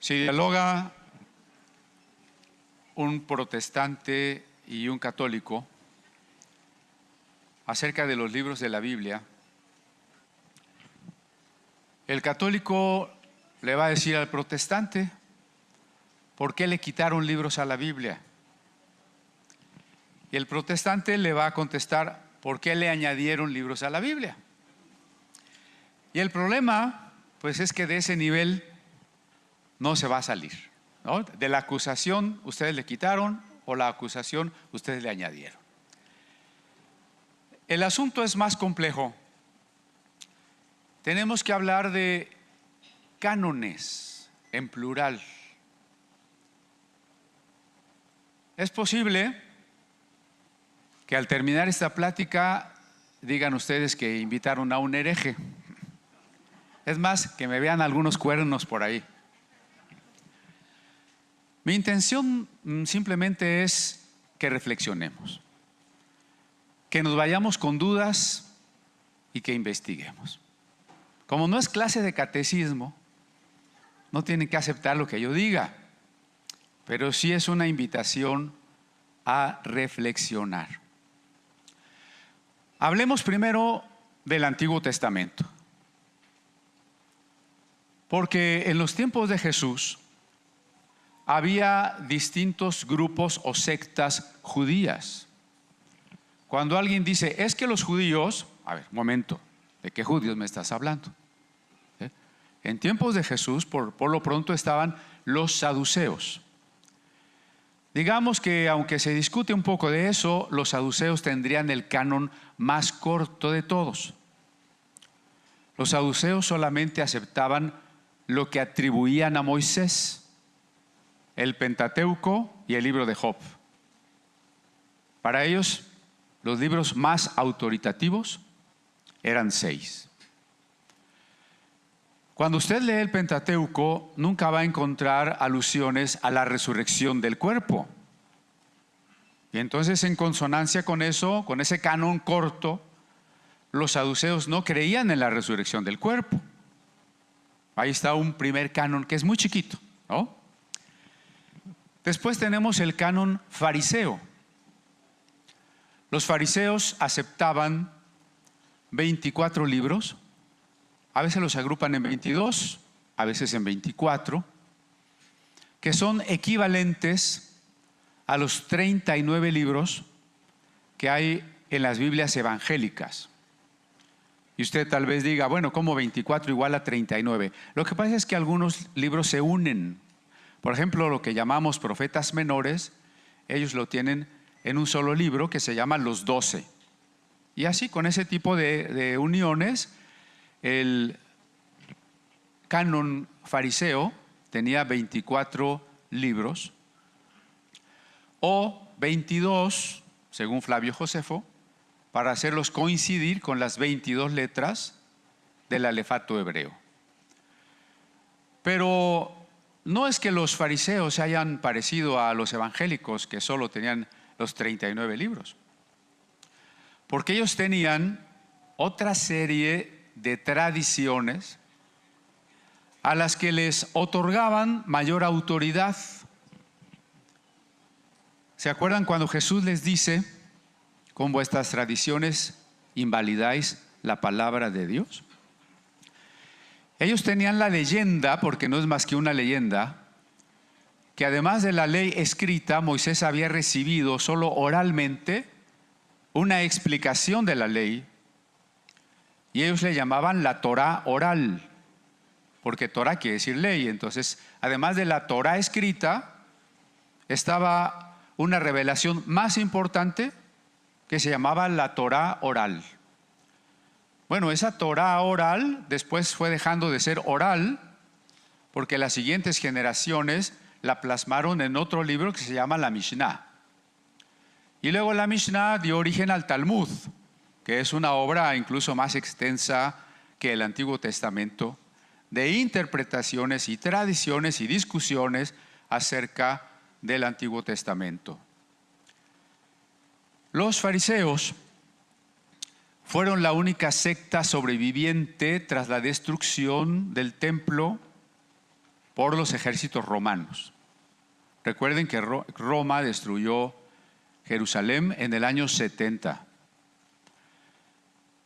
Si dialoga un protestante y un católico acerca de los libros de la Biblia, el católico le va a decir al protestante: ¿por qué le quitaron libros a la Biblia? Y el protestante le va a contestar: ¿por qué le añadieron libros a la Biblia? Y el problema, pues, es que de ese nivel no se va a salir, ¿no? De la acusación ustedes le quitaron, o la acusación ustedes le añadieron. El asunto es más complejo. Tenemos que hablar de cánones en plural. Es posible que al terminar esta plática digan ustedes que invitaron a un hereje. Es más, que me vean algunos cuernos por ahí. Mi intención simplemente es que reflexionemos, que nos vayamos con dudas y que investiguemos. Como no es clase de catecismo, no tienen que aceptar lo que yo diga, pero sí es una invitación a reflexionar. Hablemos primero del Antiguo Testamento, porque en los tiempos de Jesús había distintos grupos o sectas judías. Cuando alguien dice: es que los judíos, a ver, un momento, ¿de qué judíos me estás hablando? En tiempos de Jesús, por lo pronto, estaban los saduceos. Digamos que, aunque se discute un poco de eso, los saduceos tendrían el canon más corto de todos. Los saduceos solamente aceptaban lo que atribuían a Moisés: el Pentateuco y el libro de Job. Para ellos, los libros más autoritativos eran 6. Cuando usted lee el Pentateuco, nunca va a encontrar alusiones a la resurrección del cuerpo. Y entonces, en consonancia con eso, con ese canon corto, los saduceos no creían en la resurrección del cuerpo. Ahí está un primer canon que es muy chiquito, ¿no? Después tenemos el canon fariseo. Los fariseos aceptaban 24 libros, a veces los agrupan en 22, a veces en 24, que son equivalentes a los 39 libros que hay en las Biblias evangélicas. Y usted tal vez diga: bueno, ¿cómo 24 igual a 39? Lo que pasa es que algunos libros se unen. Por ejemplo, lo que llamamos profetas menores, ellos lo tienen en un solo libro que se llama los 12. Y así, con ese tipo de uniones, el canon fariseo tenía 24 libros, o 22, según Flavio Josefo, para hacerlos coincidir con las 22 letras del alefato hebreo. Pero no es que los fariseos se hayan parecido a los evangélicos, que solo tenían los 39 libros, porque ellos tenían otra serie de tradiciones a las que les otorgaban mayor autoridad. ¿Se acuerdan cuando Jesús les dice: con vuestras tradiciones invalidáis la palabra de Dios? Ellos tenían la leyenda, porque no es más que una leyenda, que además de la ley escrita, Moisés había recibido solo oralmente una explicación de la ley, y ellos le llamaban la Torá oral, porque Torá quiere decir ley. Entonces, además de la Torá escrita, estaba una revelación más importante que se llamaba la Torá oral. Bueno, esa Torá oral después fue dejando de ser oral, porque las siguientes generaciones la plasmaron en otro libro que se llama la Mishnah. Y luego la Mishnah dio origen al Talmud, que es una obra incluso más extensa que el Antiguo Testamento, de interpretaciones y tradiciones y discusiones acerca del Antiguo Testamento. Los fariseos fueron la única secta sobreviviente tras la destrucción del templo por los ejércitos romanos. Recuerden que Roma destruyó Jerusalén en el año 70.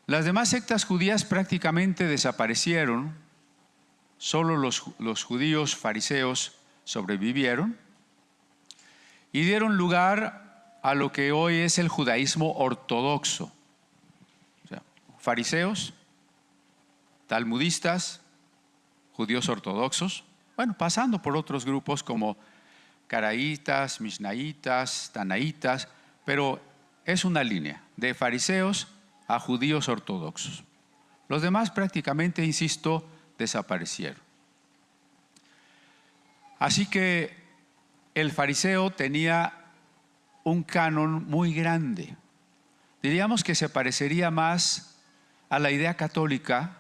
Las demás sectas judías prácticamente desaparecieron, solo los judíos fariseos sobrevivieron y dieron lugar a lo que hoy es el judaísmo ortodoxo. O sea, fariseos, talmudistas, judíos ortodoxos, bueno, pasando por otros grupos como caraítas, mishnaitas, tanaítas, pero es una línea de fariseos a judíos ortodoxos. Los demás prácticamente, insisto, desaparecieron. Así que el fariseo tenía un canon muy grande. Diríamos que se parecería más a la idea católica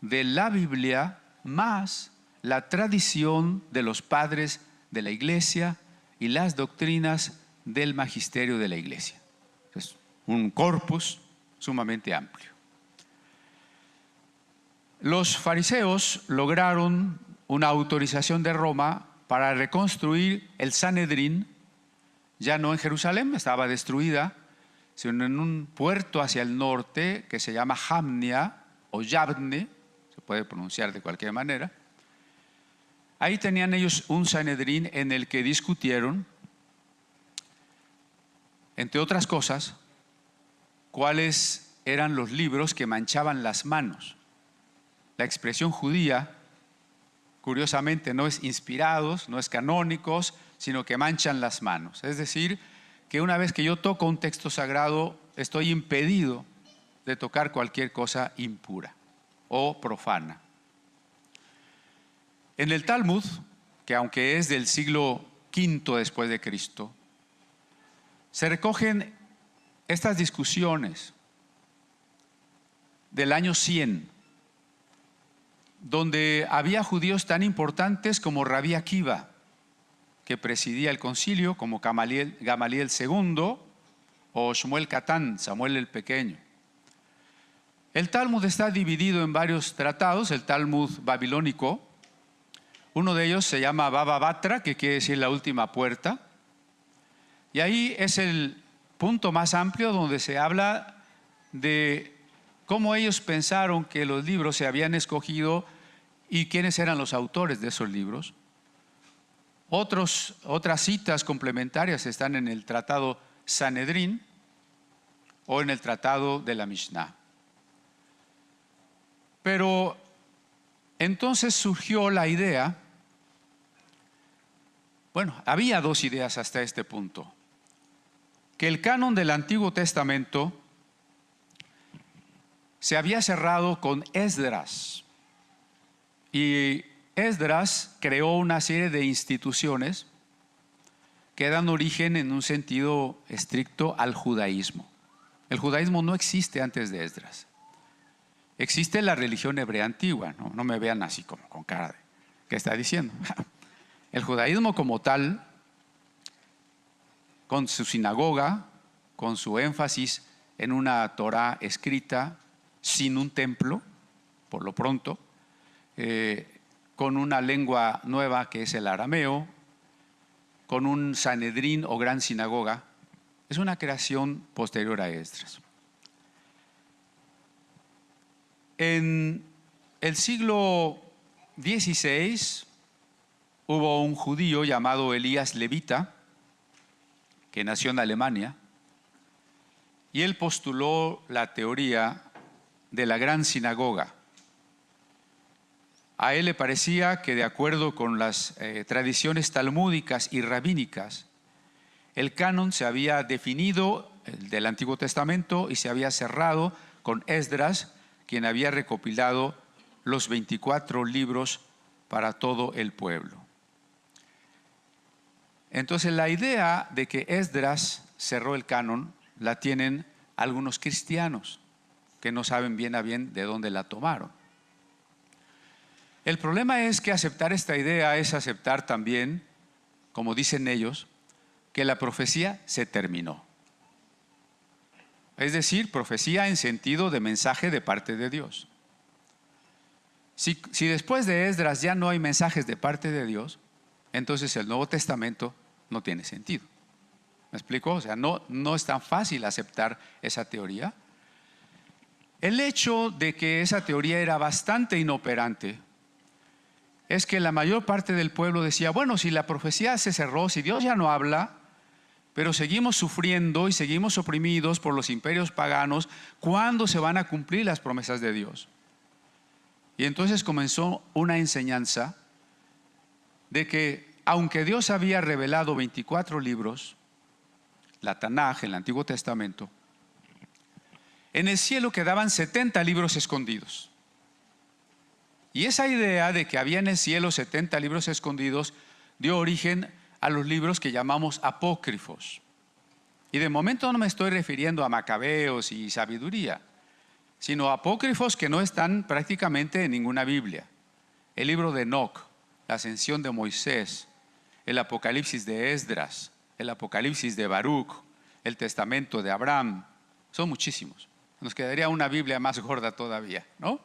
de la Biblia más la tradición de los padres de la iglesia y las doctrinas del magisterio de la iglesia. Es un corpus sumamente amplio. Los fariseos lograron una autorización de Roma para reconstruir el Sanedrín, ya no en Jerusalén, estaba destruida, sino en un puerto hacia el norte que se llama Jamnia o Yabne, se puede pronunciar de cualquier manera. Ahí tenían ellos un Sanedrín en el que discutieron, entre otras cosas, cuáles eran los libros que manchaban las manos. La expresión judía, curiosamente, no es inspirados, no es canónicos, sino que manchan las manos. Es decir, que una vez que yo toco un texto sagrado, estoy impedido de tocar cualquier cosa impura o profana. En el Talmud, que aunque es del siglo V después de Cristo, se recogen estas discusiones del año 100, donde había judíos tan importantes como Rabí Akiva, que presidía el concilio, como Gamaliel II o Shmuel Catán, Samuel el Pequeño. El Talmud está dividido en varios tratados, el Talmud babilónico. Uno de ellos se llama Baba Batra, que quiere decir la última puerta. Y ahí es el punto más amplio donde se habla de cómo ellos pensaron que los libros se habían escogido y quiénes eran los autores de esos libros. Otras citas complementarias están en el tratado Sanedrín o en el tratado de la Mishnah. Pero entonces surgió la idea, bueno, había dos ideas hasta este punto, que el canon del Antiguo Testamento se había cerrado con Esdras, y Esdras creó una serie de instituciones que dan origen en un sentido estricto al judaísmo. El judaísmo no existe antes de Esdras. Existe la religión hebrea antigua, no me vean así como con cara de ¿qué está diciendo? El judaísmo como tal, con su sinagoga, con su énfasis en una Torá escrita, sin un templo, por lo pronto, con una lengua nueva que es el arameo, con un Sanedrín o gran sinagoga, es una creación posterior a Esdras. En el siglo XVI hubo un judío llamado Elías Levita, que nació en Alemania, y él postuló la teoría de la gran sinagoga. A él le parecía que, de acuerdo con las tradiciones talmúdicas y rabínicas, el canon se había definido, el del Antiguo Testamento, y se había cerrado con Esdras, quien había recopilado los 24 libros para todo el pueblo. Entonces, la idea de que Esdras cerró el canon la tienen algunos cristianos que no saben bien a bien de dónde la tomaron. El problema es que aceptar esta idea es aceptar también, como dicen ellos, que la profecía se terminó. Es decir, profecía en sentido de mensaje de parte de Dios. Si después de Esdras ya no hay mensajes de parte de Dios, entonces el Nuevo Testamento no tiene sentido. ¿Me explico? O sea, no es tan fácil aceptar esa teoría. El hecho de que esa teoría era bastante inoperante es que la mayor parte del pueblo decía, bueno, si la profecía se cerró, si Dios ya no habla, pero seguimos sufriendo y seguimos oprimidos por los imperios paganos, ¿cuándo se van a cumplir las promesas de Dios? Y entonces comenzó una enseñanza de que aunque Dios había revelado 24 libros, la Tanaj, el Antiguo Testamento, en el cielo quedaban 70 libros escondidos. Y esa idea de que había en el cielo 70 libros escondidos dio origen a los libros que llamamos apócrifos. Y de momento no me estoy refiriendo a Macabeos y Sabiduría, sino a apócrifos que no están prácticamente en ninguna Biblia. El libro de Enoc, la ascensión de Moisés, el Apocalipsis de Esdras, el Apocalipsis de Baruch, el Testamento de Abraham. Son muchísimos. Nos quedaría una Biblia más gorda todavía, ¿no?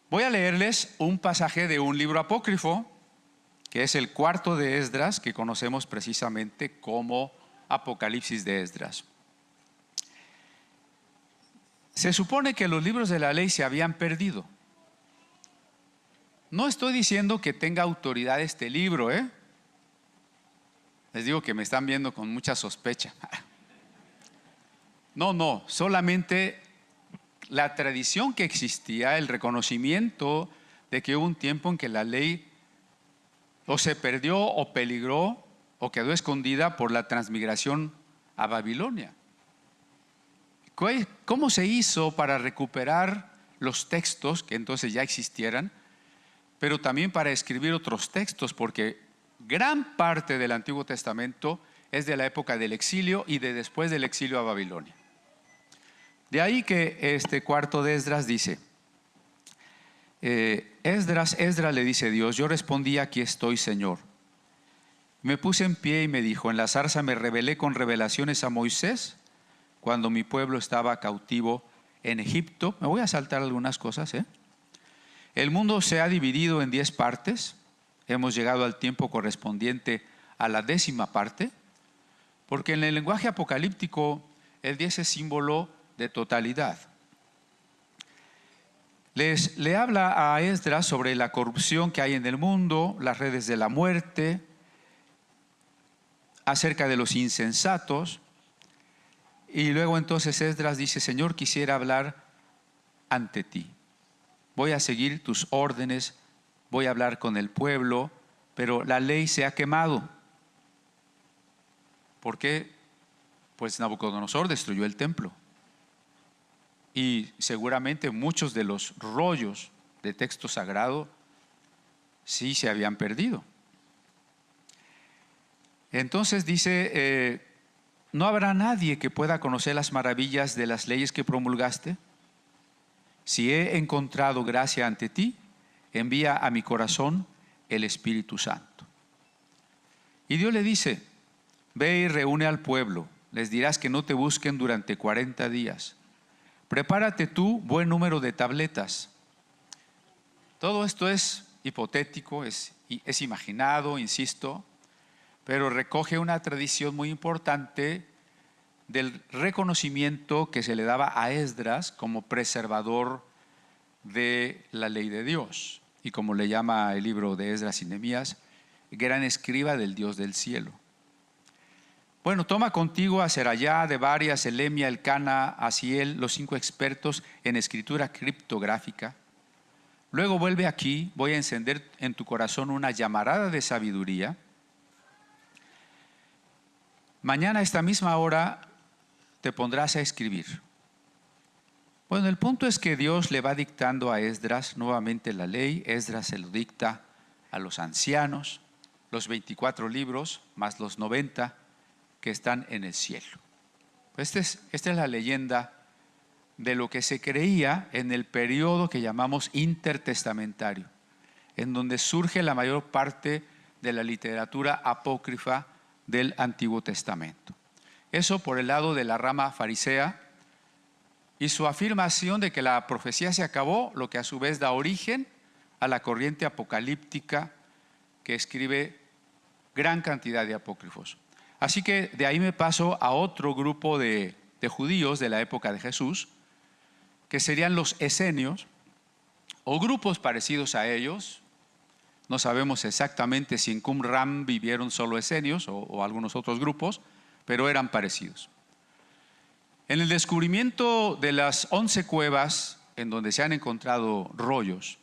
Voy a leerles un pasaje de un libro apócrifo, que es el cuarto de Esdras, que conocemos precisamente como Apocalipsis de Esdras. Se supone que los libros de la ley se habían perdido. No estoy diciendo que tenga autoridad este libro, ¿eh? Les digo que me están viendo con mucha sospecha. No, solamente la tradición que existía, el reconocimiento de que hubo un tiempo en que la ley o se perdió o peligró o quedó escondida por la transmigración a Babilonia. ¿Cómo se hizo para recuperar los textos que entonces ya existieran, pero también para escribir otros textos? Porque gran parte del Antiguo Testamento es de la época del exilio y de después del exilio a Babilonia. De ahí que este cuarto de Esdras dice, Esdras le dice a Dios, yo respondí, aquí estoy, Señor. Me puse en pie y me dijo, en la zarza me revelé con revelaciones a Moisés cuando mi pueblo estaba cautivo en Egipto. Me voy a saltar algunas cosas. El mundo se ha dividido en 10 partes. Hemos llegado al tiempo correspondiente a la 10ª parte, porque en el lenguaje apocalíptico el 10 es símbolo de totalidad. Le habla a Esdras sobre la corrupción que hay en el mundo, las redes de la muerte, acerca de los insensatos. Y luego entonces Esdras dice, Señor, quisiera hablar ante ti. Voy a seguir tus órdenes, voy a hablar con el pueblo, pero la ley se ha quemado. ¿Por qué? Pues Nabucodonosor destruyó el templo. Y seguramente muchos de los rollos de texto sagrado sí se habían perdido. Entonces dice, ¿no habrá nadie que pueda conocer las maravillas de las leyes que promulgaste? Si he encontrado gracia ante ti, envía a mi corazón el Espíritu Santo. Y Dios le dice, ve y reúne al pueblo, les dirás que no te busquen durante 40 días. Prepárate tú buen número de tabletas. Todo esto es hipotético, es imaginado, insisto, pero recoge una tradición muy importante del reconocimiento que se le daba a Esdras como preservador de la ley de Dios, y como le llama el libro de Esdras y Nehemías, gran escriba del Dios del cielo. Bueno, toma contigo a Serayá, Debaria, Selemia, Elcana, Asiel, los 5 expertos en escritura criptográfica. Luego vuelve aquí, voy a encender en tu corazón una llamarada de sabiduría. Mañana a esta misma hora te pondrás a escribir. Bueno, el punto es que Dios le va dictando a Esdras nuevamente la ley. Esdras se lo dicta a los ancianos, los 24 libros más los 90 que están en el cielo. Esta es la leyenda de lo que se creía en el periodo que llamamos intertestamentario, en donde surge la mayor parte de la literatura apócrifa del Antiguo Testamento. Eso por el lado de la rama farisea, y su afirmación de que la profecía se acabó, lo que a su vez da origen a la corriente apocalíptica que escribe gran cantidad de apócrifos. Así que de ahí me paso a otro grupo de judíos de la época de Jesús, que serían los esenios, o grupos parecidos a ellos. No sabemos exactamente si en Qumran vivieron solo esenios o algunos otros grupos, pero eran parecidos. En el descubrimiento de las 11 cuevas en donde se han encontrado rollos,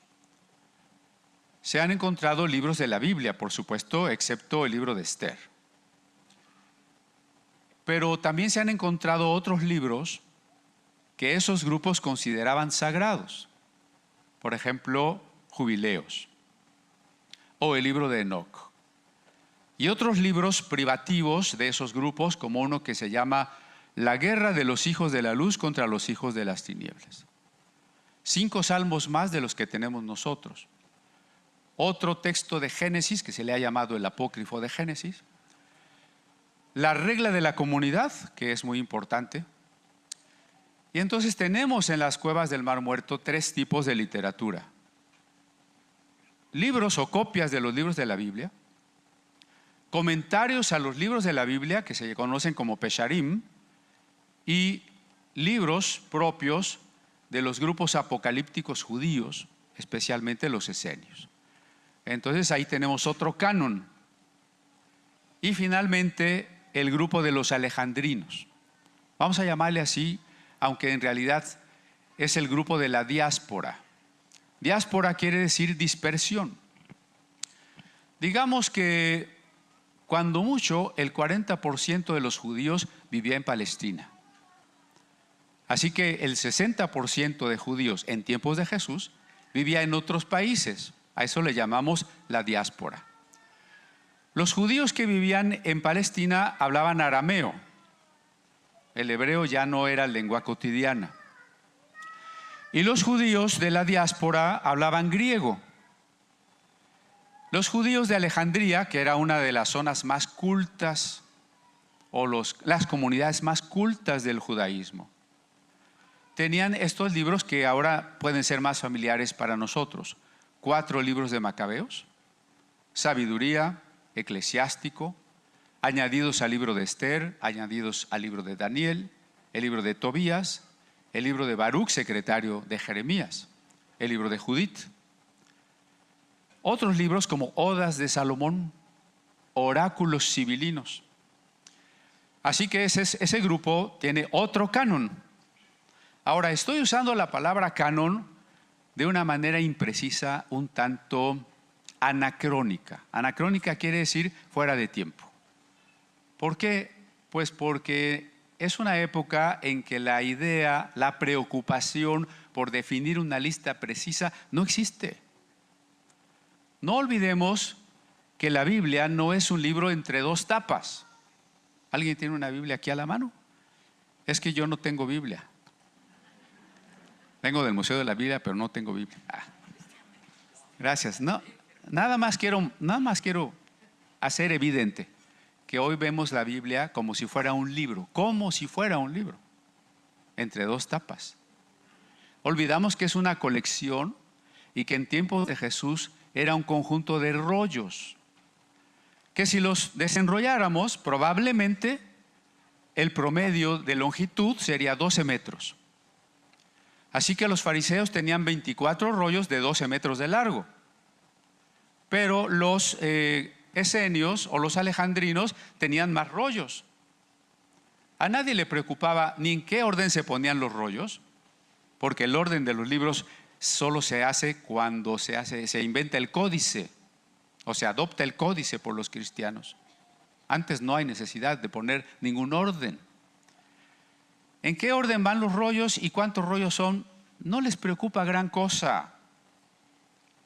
se han encontrado libros de la Biblia, por supuesto, excepto el libro de Esther. Pero también se han encontrado otros libros que esos grupos consideraban sagrados. Por ejemplo, Jubileos o el libro de Enoc. Y otros libros privativos de esos grupos, como uno que se llama La guerra de los hijos de la luz contra los hijos de las tinieblas. 5 salmos más de los que tenemos nosotros. Otro texto de Génesis, que se le ha llamado el apócrifo de Génesis. La regla de la comunidad, que es muy importante. Y entonces tenemos en las cuevas del Mar Muerto 3 tipos de literatura. Libros o copias de los libros de la Biblia, comentarios a los libros de la Biblia, que se conocen como Pesharim, y libros propios de los grupos apocalípticos judíos, especialmente los esenios. Entonces ahí tenemos otro canon. Y finalmente el grupo de los alejandrinos. Vamos a llamarle así, aunque en realidad es el grupo de la diáspora. Diáspora quiere decir dispersión. Digamos que cuando mucho el 40% de los judíos vivía en Palestina. Así que el 60% de judíos en tiempos de Jesús vivía en otros países. A eso le llamamos la diáspora. Los judíos que vivían en Palestina hablaban arameo. El hebreo ya no era lengua cotidiana. Y los judíos de la diáspora hablaban griego. Los judíos de Alejandría, que era una de las zonas más cultas o las comunidades más cultas del judaísmo, tenían estos libros que ahora pueden ser más familiares para nosotros. 4 libros de Macabeos, Sabiduría, Eclesiástico, añadidos al libro de Esther, añadidos al libro de Daniel, el libro de Tobías, el libro de Baruch, secretario de Jeremías, el libro de Judith. Otros libros como Odas de Salomón, Oráculos sibilinos. Así que ese grupo tiene otro canon. Ahora, estoy usando la palabra canon de una manera imprecisa, un tanto anacrónica. Anacrónica quiere decir fuera de tiempo. ¿Por qué? Pues porque es una época en que la idea, la preocupación por definir una lista precisa no existe. No olvidemos que la Biblia no es un libro entre 2 tapas. ¿Alguien tiene una Biblia aquí a la mano? Es que yo no tengo Biblia. Vengo del Museo de la Biblia, pero no tengo Biblia. Gracias. No, nada más quiero hacer evidente que hoy vemos la Biblia como si fuera un libro, entre 2 tapas. Olvidamos que es una colección y que en tiempos de Jesús era un conjunto de rollos, que si los desenrolláramos, probablemente el promedio de longitud sería 12 metros. Así que los fariseos tenían 24 rollos de 12 metros de largo. Pero los esenios o los alejandrinos tenían más rollos. A nadie le preocupaba ni en qué orden se ponían los rollos, porque el orden de los libros solo se hace cuando se inventa el códice, o se adopta el códice por los cristianos. Antes no hay necesidad de poner ningún orden. ¿En qué orden van los rollos y cuántos rollos son? No les preocupa gran cosa.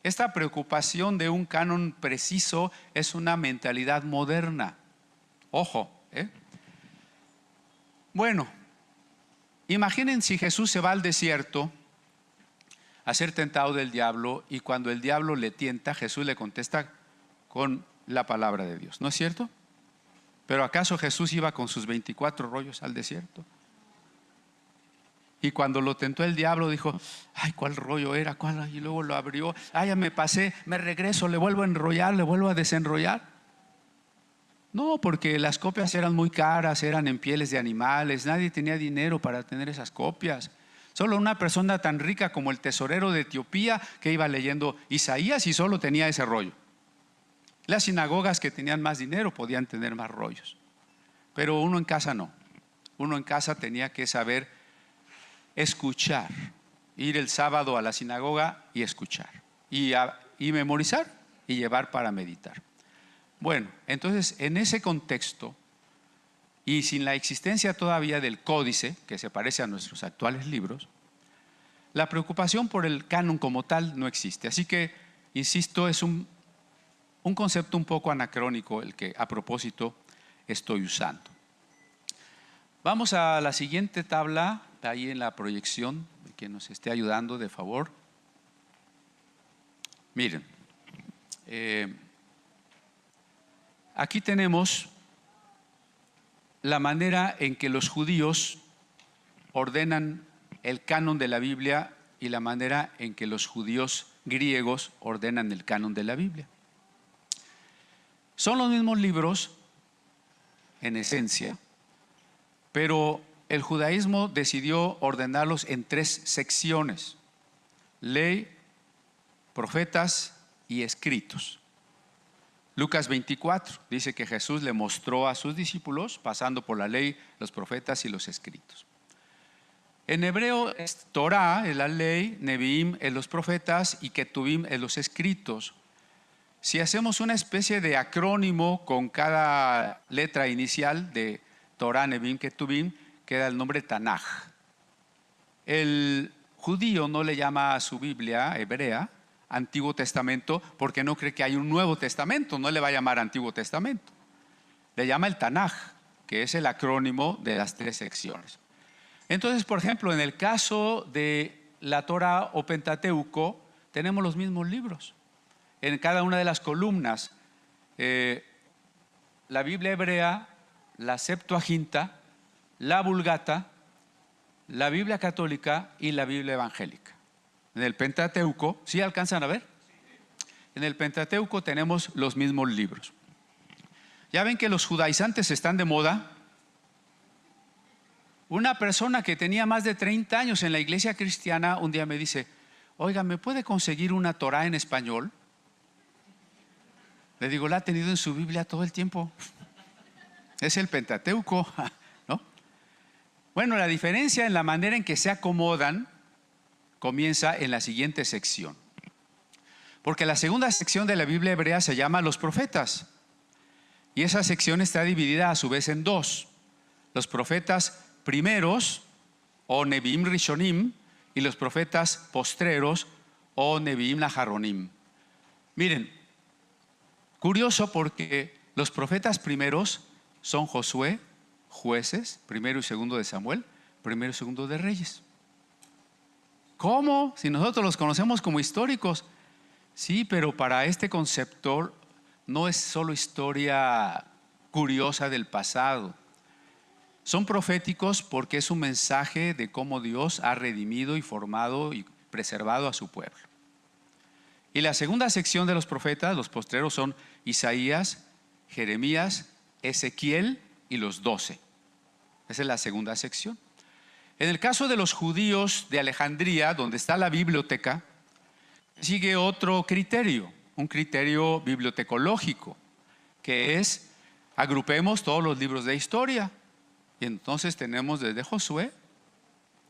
Esta preocupación de un canon preciso es una mentalidad moderna. Ojo, Bueno, imaginen si Jesús se va al desierto a ser tentado del diablo y cuando el diablo le tienta, Jesús le contesta con la palabra de Dios, ¿no es cierto? Pero ¿acaso Jesús iba con sus 24 rollos al desierto? Y cuando lo tentó el diablo dijo, ay, ¿cuál rollo era? ¿Cuál? Y luego lo abrió, ay, ya me pasé, me regreso, le vuelvo a enrollar, le vuelvo a desenrollar. No, porque las copias eran muy caras, eran en pieles de animales, nadie tenía dinero para tener esas copias. Solo una persona tan rica como el tesorero de Etiopía, que iba leyendo Isaías y solo tenía ese rollo. Las sinagogas que tenían más dinero podían tener más rollos, pero uno en casa no. Uno en casa tenía que saber escuchar, ir el sábado a la sinagoga y escuchar, y memorizar y llevar para meditar. Bueno, entonces en ese contexto, y sin la existencia todavía del códice, que se parece a nuestros actuales libros, la preocupación por el canon como tal no existe. Así que, insisto, es un concepto un poco anacrónico el que a propósito estoy usando. Vamos a la siguiente tabla, ahí en la proyección, que nos esté ayudando de favor. Miren, aquí tenemos la manera en que los judíos ordenan el canon de la Biblia y la manera en que los judíos griegos ordenan el canon de la Biblia. Son los mismos libros en esencia, pero el judaísmo decidió ordenarlos en 3 secciones: ley, profetas y escritos. Lucas 24 dice que Jesús le mostró a sus discípulos pasando por la ley, los profetas y los escritos. En hebreo es Torah, es la ley, Neviim es los profetas y Ketuvim es los escritos. Si hacemos una especie de acrónimo con cada letra inicial de Torah, Neviim, Ketuvim, queda el nombre Tanaj. El judío no le llama a su Biblia hebrea Antiguo Testamento porque no cree que hay un Nuevo Testamento, no le va a llamar Antiguo Testamento. Le llama el Tanaj, que es el acrónimo de las 3 secciones. Entonces, por ejemplo, en el caso de la Torah o Pentateuco, tenemos los mismos libros. En cada una de las columnas, la Biblia hebrea, la Septuaginta, la Vulgata, la Biblia católica y la Biblia evangélica. En el Pentateuco, ¿sí alcanzan a ver? En el Pentateuco tenemos los mismos libros. Ya ven que los judaizantes están de moda. Una persona que tenía más de 30 años en la iglesia cristiana un día me dice, oiga, ¿me puede conseguir una Torah en español? Le digo, la ha tenido en su Biblia todo el tiempo. Es el Pentateuco, ¿no? Bueno, la diferencia en la manera en que se acomodan comienza en la siguiente sección. Porque la segunda sección de la Biblia hebrea se llama los profetas. Y esa sección está dividida a su vez en 2. Los profetas primeros, o Neviim Rishonim, y los profetas postreros, o Neviim Naharonim. Miren, curioso porque los profetas primeros son Josué, Jueces, 1 y 2 de Samuel, 1 y 2 de Reyes. ¿Cómo? Si nosotros los conocemos como históricos. Sí, pero para este concepto no es solo historia curiosa del pasado. Son proféticos porque es un mensaje de cómo Dios ha redimido y formado y preservado a su pueblo. Y la segunda sección de los profetas, los postreros, son Isaías, Jeremías, Ezequiel y los 12. Esa es la segunda sección. En el caso de los judíos de Alejandría, donde está la biblioteca, sigue otro criterio, un criterio bibliotecológico, que es agrupemos todos los libros de historia. Y entonces tenemos desde Josué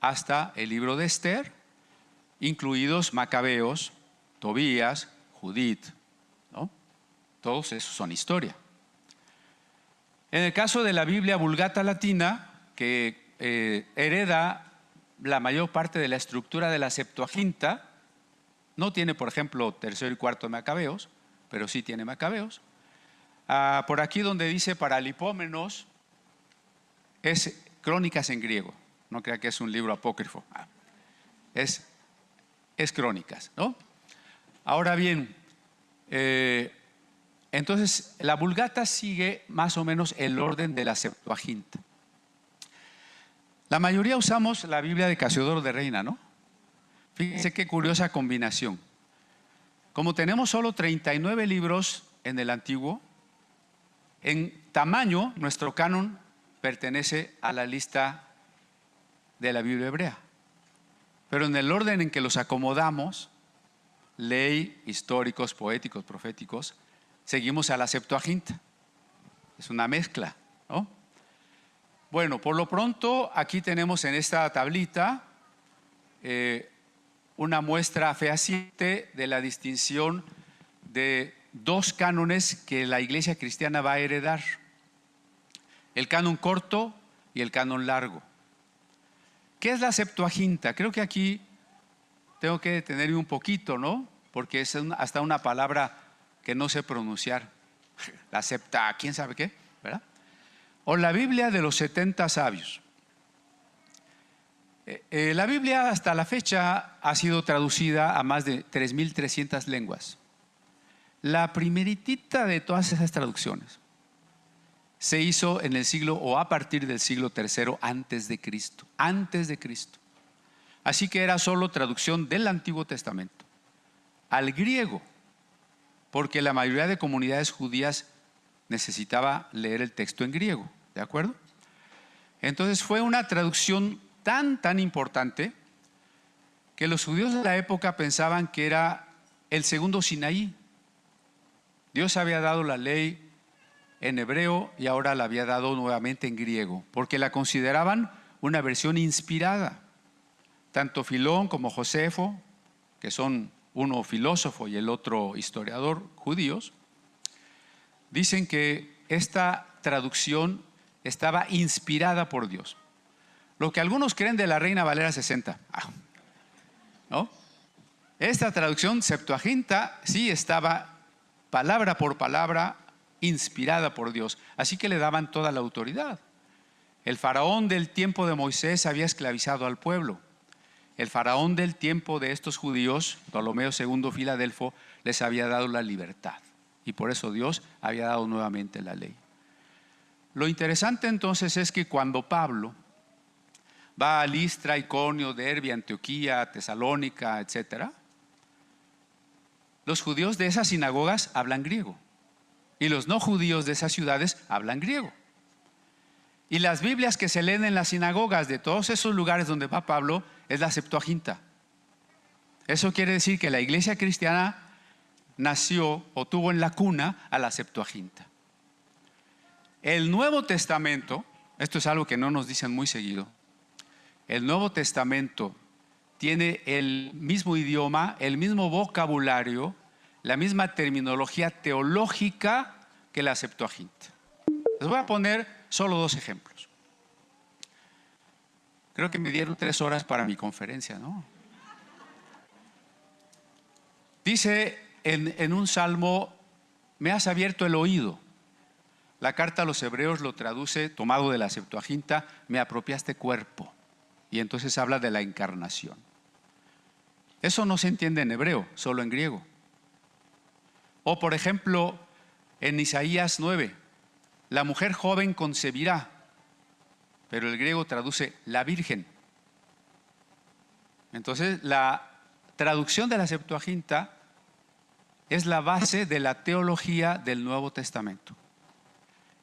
hasta el libro de Esther, incluidos Macabeos, Tobías, Judith, ¿no? Todos esos son historia. En el caso de la Biblia Vulgata Latina, que hereda la mayor parte de la estructura de la Septuaginta, no tiene, por ejemplo, 3 y 4 Macabeos, pero sí tiene Macabeos. Por aquí donde dice Paralipómenos, es Crónicas en griego. No crea que es un libro apócrifo. Es Crónicas, ¿no? Ahora bien, entonces la Vulgata sigue más o menos el orden de la Septuaginta. La mayoría usamos la Biblia de Casiodoro de Reina, ¿no? Fíjense qué curiosa combinación. Como tenemos solo 39 libros en el Antiguo, en tamaño nuestro canon pertenece a la lista de la Biblia hebrea. Pero en el orden en que los acomodamos, ley, históricos, poéticos, proféticos, seguimos a la Septuaginta. Es una mezcla, ¿no? Bueno, por lo pronto aquí tenemos en esta tablita una muestra fehaciente de la distinción de dos cánones que la iglesia cristiana va a heredar: el canon corto y el canon largo. ¿Qué es la Septuaginta? Creo que aquí tengo que detenerme un poquito, ¿no? Porque es hasta una palabra que no sé pronunciar. La septa, ¿quién sabe qué? ¿Verdad? O la Biblia de los 70 sabios. La Biblia hasta la fecha ha sido traducida a más de 3.300 lenguas. La primeritita de todas esas traducciones se hizo en el siglo o a partir del siglo III antes de Cristo. Antes de Cristo. Así que era solo traducción del Antiguo Testamento al griego, porque la mayoría de comunidades judías necesitaba leer el texto en griego, ¿de acuerdo? Entonces fue una traducción tan importante que los judíos de la época pensaban que era el segundo Sinaí. Dios había dado la ley en hebreo y ahora la había dado nuevamente en griego, porque la consideraban una versión inspirada. Tanto Filón como Josefo, que son uno filósofo y el otro historiador judíos, dicen que esta traducción estaba inspirada por Dios. Lo que algunos creen de la Reina Valera 60, ¿no? Esta traducción Septuaginta sí estaba palabra por palabra inspirada por Dios, así que le daban toda la autoridad. El faraón del tiempo de Moisés había esclavizado al pueblo. El faraón del tiempo de estos judíos, Ptolomeo II Filadelfo, les había dado la libertad, y por eso Dios había dado nuevamente la ley. Lo interesante entonces es que cuando Pablo va a Listra, Iconio, Derbe, Antioquía, Tesalónica, etc., los judíos de esas sinagogas hablan griego y los no judíos de esas ciudades hablan griego. Y las Biblias que se leen en las sinagogas de todos esos lugares donde va Pablo es la Septuaginta. Eso quiere decir que la iglesia cristiana nació o tuvo en la cuna a la Septuaginta. El Nuevo Testamento, esto es algo que no nos dicen muy seguido, el Nuevo Testamento tiene el mismo idioma, el mismo vocabulario, la misma terminología teológica que la Septuaginta. Les voy a poner solo dos ejemplos. Creo que me dieron 3 horas para mi conferencia, ¿no? Dice en un salmo: me has abierto el oído. La carta a los hebreos lo traduce, tomado de la Septuaginta, me apropiaste cuerpo. Y entonces habla de la encarnación. Eso no se entiende en hebreo, solo en griego. O por ejemplo, en Isaías 9, la mujer joven concebirá, pero el griego traduce la virgen. Entonces la traducción de la Septuaginta es la base de la teología del Nuevo Testamento.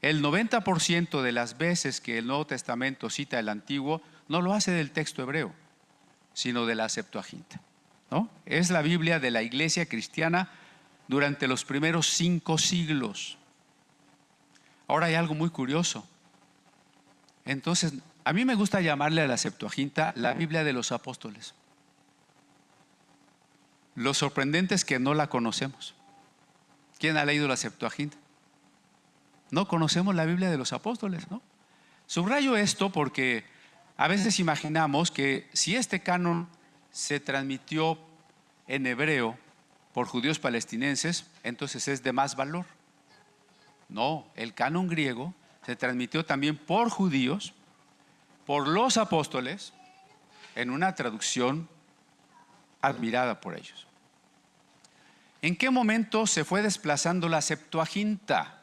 El 90% de las veces que el Nuevo Testamento cita el Antiguo no lo hace del texto hebreo, sino de la Septuaginta, ¿no? Es la Biblia de la iglesia cristiana durante los primeros 5 siglos. Ahora hay algo muy curioso. Entonces, a mí me gusta llamarle a la Septuaginta la Biblia de los apóstoles. Lo sorprendente es que no la conocemos. ¿Quién ha leído la Septuaginta? No conocemos la Biblia de los apóstoles, ¿no? Subrayo esto porque a veces imaginamos que si este canon se transmitió en hebreo por judíos palestinenses, entonces es de más valor. No, el canon griego se transmitió también por judíos, por los apóstoles, en una traducción admirada por ellos. ¿En qué momento se fue desplazando la Septuaginta?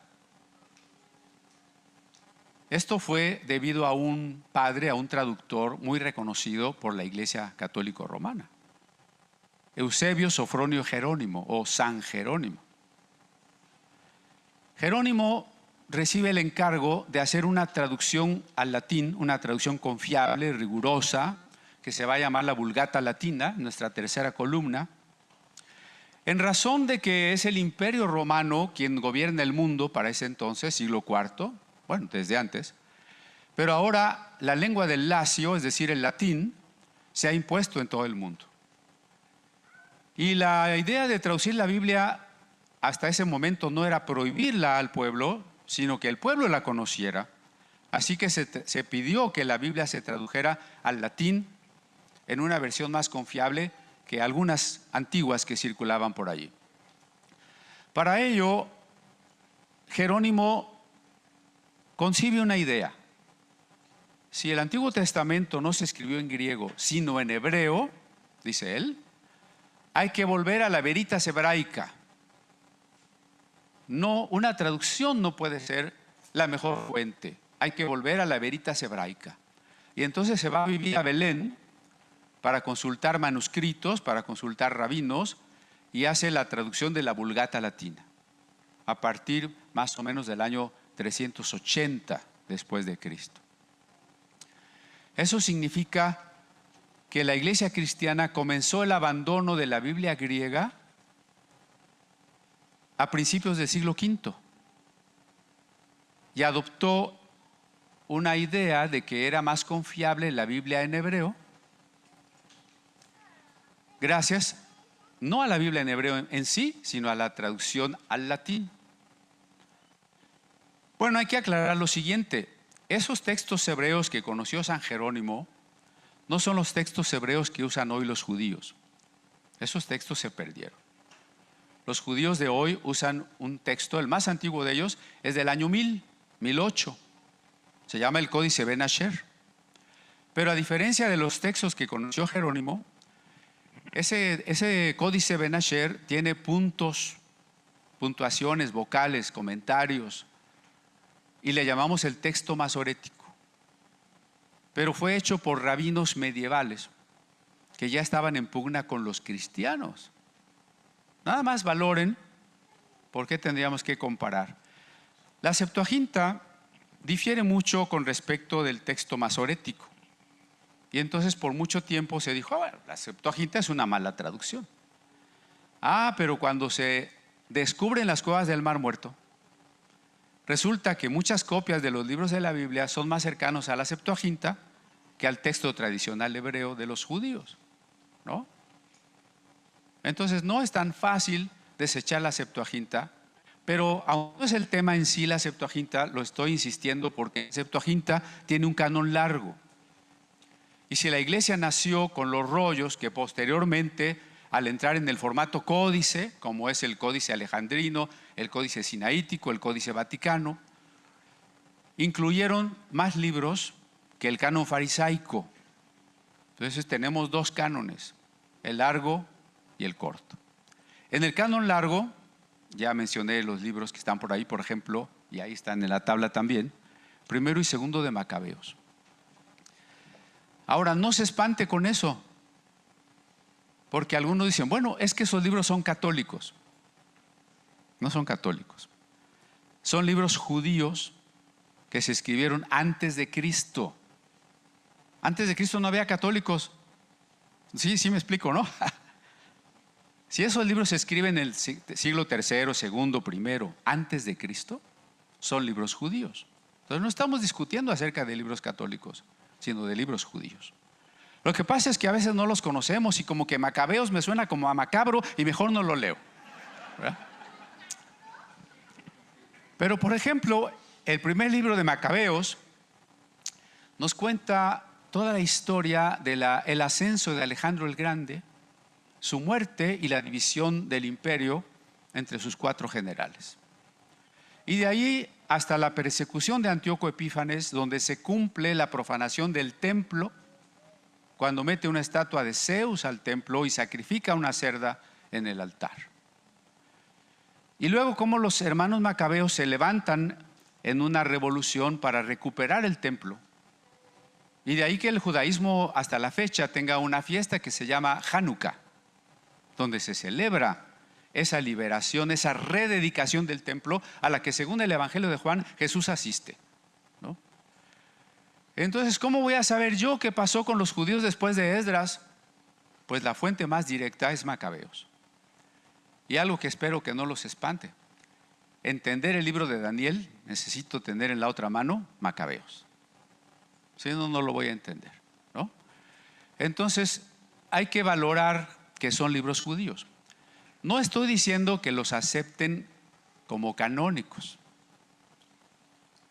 Esto fue debido a un padre, a un traductor muy reconocido por la Iglesia Católica Romana, Eusebio Sofronio Jerónimo o San Jerónimo. Jerónimo recibe el encargo de hacer una traducción al latín, una traducción confiable, rigurosa, que se va a llamar la Vulgata Latina, nuestra tercera columna, en razón de que es el Imperio Romano quien gobierna el mundo para ese entonces, siglo IV, bueno, desde antes, pero ahora la lengua del lacio, es decir, el latín, se ha impuesto en todo el mundo. Y la idea de traducir la Biblia hasta ese momento no era prohibirla al pueblo, sino que el pueblo la conociera. Así que se pidió que la Biblia se tradujera al latín en una versión más confiable que algunas antiguas que circulaban por allí. Para ello, Jerónimo concibe una idea. Si el Antiguo Testamento no se escribió en griego, sino en hebreo, dice él, hay que volver a la veritas hebraica. No, una traducción no puede ser la mejor fuente. Hay que volver a la veritas hebraica. Y entonces se va a vivir a Belén para consultar manuscritos, para consultar rabinos, y hace la traducción de la Vulgata Latina a partir más o menos del año 380 después de Cristo. Eso significa que la iglesia cristiana comenzó el abandono de la Biblia griega a principios del siglo V y adoptó una idea de que era más confiable la Biblia en hebreo, gracias no a la Biblia en hebreo en sí, sino a la traducción al latín. Bueno, hay que aclarar lo siguiente: esos textos hebreos que conoció San Jerónimo no son los textos hebreos que usan hoy los judíos. Esos textos se perdieron. Los judíos de hoy usan un texto, el más antiguo de ellos es del año 1008. Se llama el Códice Ben Asher. Pero a diferencia de los textos que conoció Jerónimo, ese Códice Ben Asher tiene puntos, puntuaciones, vocales, comentarios, y le llamamos el texto masorético. Pero fue hecho por rabinos medievales que ya estaban en pugna con los cristianos. Nada más valoren por qué tendríamos que comparar. La Septuaginta difiere mucho con respecto del texto masorético. Y entonces por mucho tiempo se dijo, bueno, la Septuaginta es una mala traducción. Pero cuando se descubren las cuevas del Mar Muerto, resulta que muchas copias de los libros de la Biblia son más cercanos a la Septuaginta que al texto tradicional hebreo de los judíos, ¿no? Entonces no es tan fácil desechar la Septuaginta, pero aunque no es el tema en sí la Septuaginta, lo estoy insistiendo porque la Septuaginta tiene un canon largo. Y si la iglesia nació con los rollos que posteriormente, al entrar en el formato códice, como es el Códice Alejandrino, el Códice Sinaítico, el Códice Vaticano, incluyeron más libros que el canon farisaico. Entonces tenemos dos cánones, el largo y el corto. En el canon largo, ya mencioné los libros que están por ahí, por ejemplo, y ahí están en la tabla también, primero y segundo de Macabeos. Ahora, no se espante con eso, porque algunos dicen, bueno, es que esos libros son católicos. No son católicos. Son libros judíos que se escribieron antes de Cristo. Antes de Cristo no había católicos. Sí me explico, ¿no? Si esos libros se escriben en el siglo III, segundo, primero, antes de Cristo, son libros judíos. Entonces no estamos discutiendo acerca de libros católicos, sino de libros judíos. Lo que pasa es que a veces no los conocemos y como que Macabeos me suena como a macabro y mejor no lo leo, ¿verdad? Pero por ejemplo, el primer libro de Macabeos nos cuenta toda la historia del ascenso de Alejandro el Grande, su muerte y la división del imperio entre sus 4 generales. Y de ahí hasta la persecución de Antíoco Epífanes, donde se cumple la profanación del templo, cuando mete una estatua de Zeus al templo y sacrifica una cerda en el altar. Y luego cómo los hermanos macabeos se levantan en una revolución para recuperar el templo. Y de ahí que el judaísmo hasta la fecha tenga una fiesta que se llama Hanukkah, donde se celebra esa liberación, esa rededicación del templo a la que según el Evangelio de Juan Jesús asiste, ¿no? Entonces, ¿cómo voy a saber yo qué pasó con los judíos después de Esdras? Pues la fuente más directa es Macabeos. Y algo que espero que no los espante: entender el libro de Daniel, necesito tener en la otra mano Macabeos. Si no, no lo voy a entender, ¿no? Entonces, hay que valorar que son libros judíos. No estoy diciendo que los acepten como canónicos.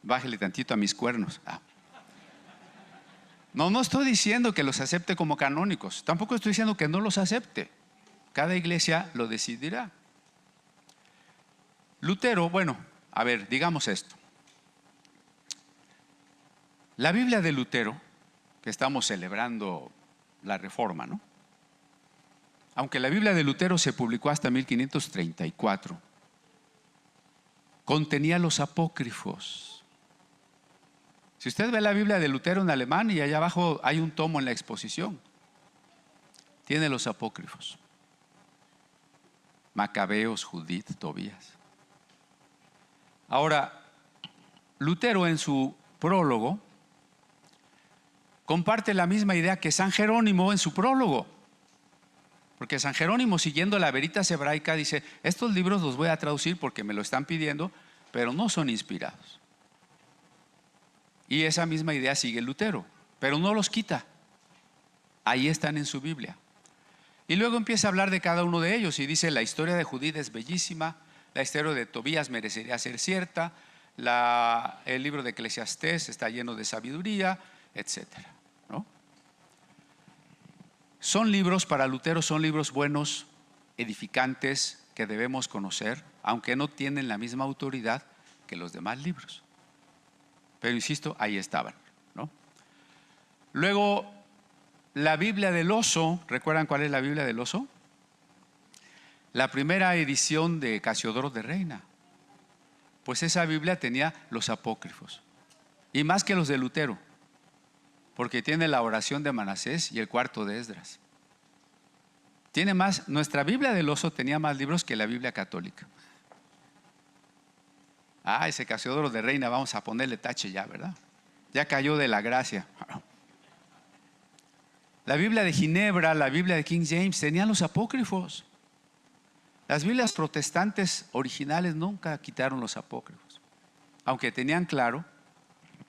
Bájale tantito a mis cuernos. No estoy diciendo que los acepte como canónicos. Tampoco estoy diciendo que no los acepte. Cada iglesia lo decidirá. Lutero, bueno, a ver, digamos esto. La Biblia de Lutero, que estamos celebrando la Reforma, ¿no? Aunque la Biblia de Lutero se publicó hasta 1534, contenía los apócrifos. Si usted ve la Biblia de Lutero en alemán, y allá abajo hay un tomo en la exposición, tiene los apócrifos: Macabeos, Judith, Tobías. Ahora, Lutero en su prólogo comparte la misma idea que San Jerónimo en su prólogo. Porque San Jerónimo, siguiendo la Veritas hebraica, dice: estos libros los voy a traducir porque me lo están pidiendo, pero no son inspirados. Y esa misma idea sigue Lutero, pero no los quita. Ahí están en su Biblia. Y luego empieza a hablar de cada uno de ellos y dice: la historia de Judith es bellísima, la historia de Tobías merecería ser cierta, el libro de Eclesiastés está lleno de sabiduría, etcétera, ¿no? Son libros, para Lutero son libros buenos, edificantes, que debemos conocer, aunque no tienen la misma autoridad que los demás libros. Pero insisto, ahí estaban, ¿no? Luego, la Biblia del Oso. ¿Recuerdan cuál es la Biblia del Oso? La primera edición de Casiodoro de Reina. Pues esa Biblia tenía los apócrifos, y más que los de Lutero, porque tiene la oración de Manasés y el cuarto de Esdras. Tiene más. Nuestra Biblia del Oso tenía más libros que la Biblia católica. Ese Casiodoro de Reina, vamos a ponerle tache ya, ¿verdad? Ya cayó de la gracia. La Biblia de Ginebra, la Biblia de King James tenían los apócrifos. Las Biblias protestantes originales nunca quitaron los apócrifos, aunque tenían claro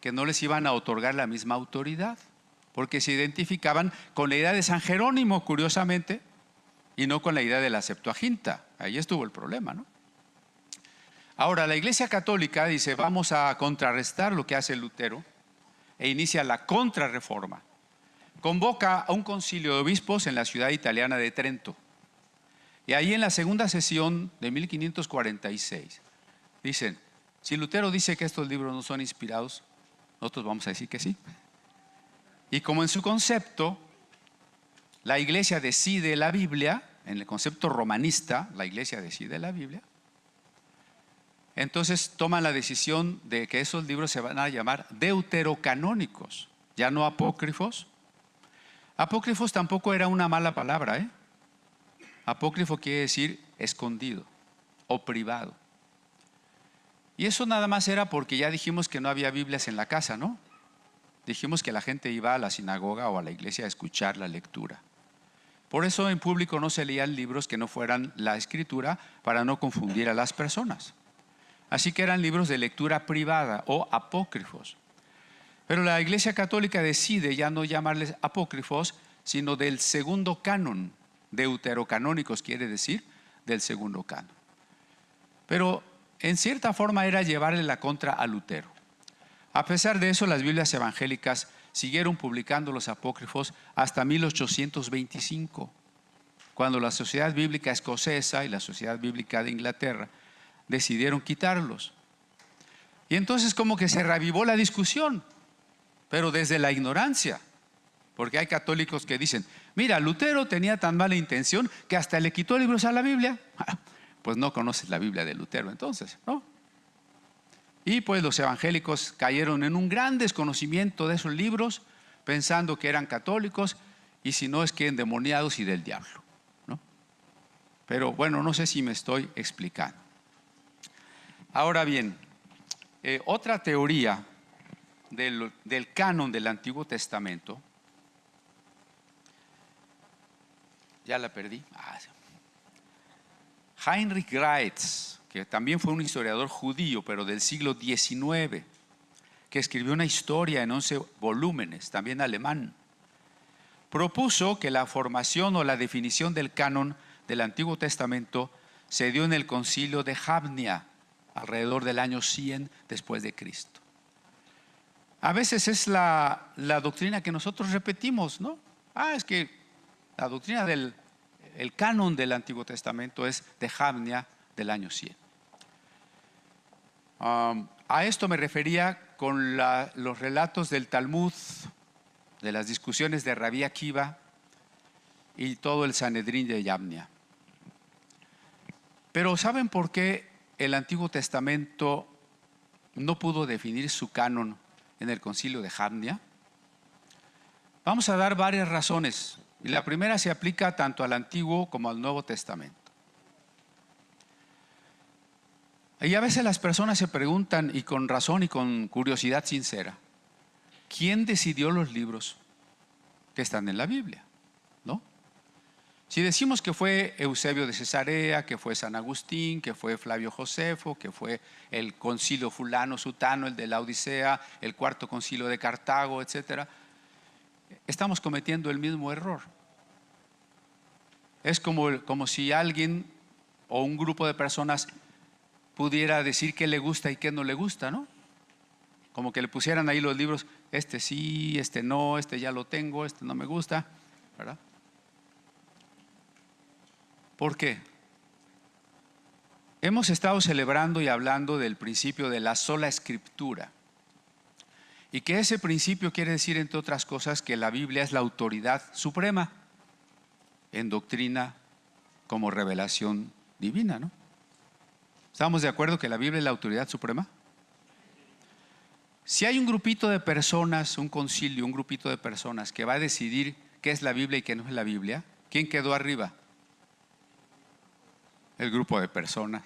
que no les iban a otorgar la misma autoridad, porque se identificaban con la idea de San Jerónimo, curiosamente, y no con la idea de la Septuaginta. Ahí estuvo el problema, ¿no? Ahora, la Iglesia Católica dice: vamos a contrarrestar lo que hace Lutero, e inicia la contrarreforma. Convoca a un concilio de obispos en la ciudad italiana de Trento, y ahí en la segunda sesión de 1546 dicen: si Lutero dice que estos libros no son inspirados, nosotros vamos a decir que sí. Y como en su concepto la Iglesia decide la Biblia, en el concepto romanista la Iglesia decide la Biblia, entonces toman la decisión de que esos libros se van a llamar deuterocanónicos, ya no apócrifos. Apócrifos tampoco era una mala palabra, ¿eh? Apócrifo quiere decir escondido o privado. Y eso nada más era porque ya dijimos que no había Biblias en la casa, ¿no? Dijimos que la gente iba a la sinagoga o a la iglesia a escuchar la lectura. Por eso en público no se leían libros que no fueran la escritura, para no confundir a las personas. Así que eran libros de lectura privada o apócrifos. Pero la Iglesia Católica decide ya no llamarles apócrifos, sino del segundo canon. Deuterocanónicos quiere decir del segundo canon. Pero en cierta forma era llevarle la contra a Lutero. A pesar de eso, las Biblias evangélicas siguieron publicando los apócrifos hasta 1825, cuando la Sociedad Bíblica Escocesa y la Sociedad Bíblica de Inglaterra decidieron quitarlos. Y entonces como que se reavivó la discusión, pero desde la ignorancia, porque hay católicos que dicen: mira, Lutero tenía tan mala intención que hasta le quitó libros a la Biblia. Pues no conoces la Biblia de Lutero entonces, ¿no? Y pues los evangélicos cayeron en un gran desconocimiento de esos libros, pensando que eran católicos, y si no es que endemoniados y del diablo, ¿no? Pero bueno, no sé si me estoy explicando. Ahora bien, otra teoría del canon del Antiguo Testamento, ya la perdí. Heinrich Graetz, que también fue un historiador judío, pero del siglo XIX, que escribió una historia en 11 volúmenes, también alemán, propuso que la formación o la definición del canon del Antiguo Testamento se dio en el concilio de Jamnia, alrededor del año 100 después de Cristo. A veces es la doctrina que nosotros repetimos, ¿no? Es que la doctrina del canon del Antiguo Testamento es de Jamnia del año 100. A esto me refería con los relatos del Talmud, de las discusiones de Rabí Akiva y todo el Sanedrín de Jamnia. Pero ¿saben por qué el Antiguo Testamento no pudo definir su canon en el concilio de Jamnia? Vamos a dar varias razones, y la primera se aplica tanto al Antiguo como al Nuevo Testamento. Y a veces las personas se preguntan, y con razón y con curiosidad sincera, ¿quién decidió los libros que están en la Biblia? ¿No? Si decimos que fue Eusebio de Cesarea, que fue San Agustín, que fue Flavio Josefo, que fue el concilio fulano, sutano, el de la Odisea, el cuarto concilio de Cartago, etcétera, estamos cometiendo el mismo error. Es como si alguien o un grupo de personas pudiera decir qué le gusta y qué no le gusta, ¿no? Como que le pusieran ahí los libros, este sí, este no, este ya lo tengo, este no me gusta, ¿verdad? ¿Por qué? Hemos estado celebrando y hablando del principio de la sola escritura, y que ese principio quiere decir, entre otras cosas, que la Biblia es la autoridad suprema en doctrina como revelación divina, ¿no? ¿Estamos de acuerdo que la Biblia es la autoridad suprema? Si hay un grupito de personas, un concilio, un grupito de personas que va a decidir qué es la Biblia y qué no es la Biblia, ¿quién quedó arriba? El grupo de personas.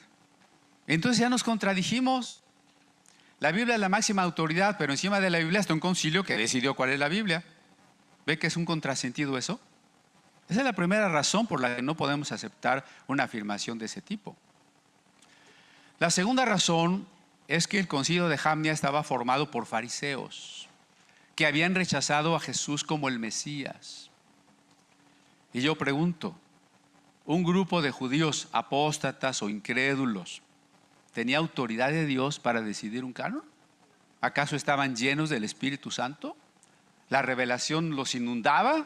Entonces ya nos contradijimos. La Biblia es la máxima autoridad, pero encima de la Biblia está un concilio que decidió cuál es la Biblia. ¿Ve que es un contrasentido eso? Esa es la primera razón por la que no podemos aceptar una afirmación de ese tipo. La segunda razón es que el concilio de Jamnia estaba formado por fariseos que habían rechazado a Jesús como el Mesías. Y yo pregunto, ¿un grupo de judíos apóstatas o incrédulos tenía autoridad de Dios para decidir un canon? ¿Acaso estaban llenos del Espíritu Santo? ¿La revelación los inundaba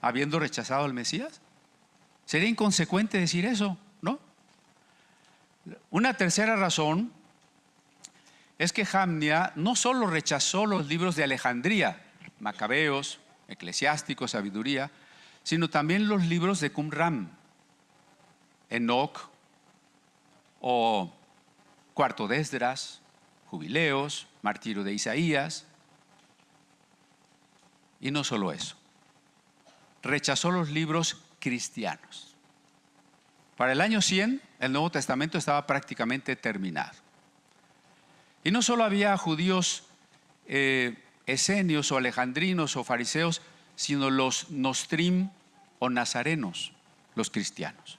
habiendo rechazado al Mesías? Sería inconsecuente decir eso, ¿no? Una tercera razón es que Jamnia no solo rechazó los libros de Alejandría, Macabeos, Eclesiásticos, Sabiduría, sino también los libros de Qumran, Enoc o Cuarto de Esdras, Jubileos, Martirio de Isaías. Y no solo eso, rechazó los libros cristianos. Para el año 100, el Nuevo Testamento estaba prácticamente terminado. Y no solo había judíos esenios o alejandrinos o fariseos, sino los nostrim o nazarenos, los cristianos.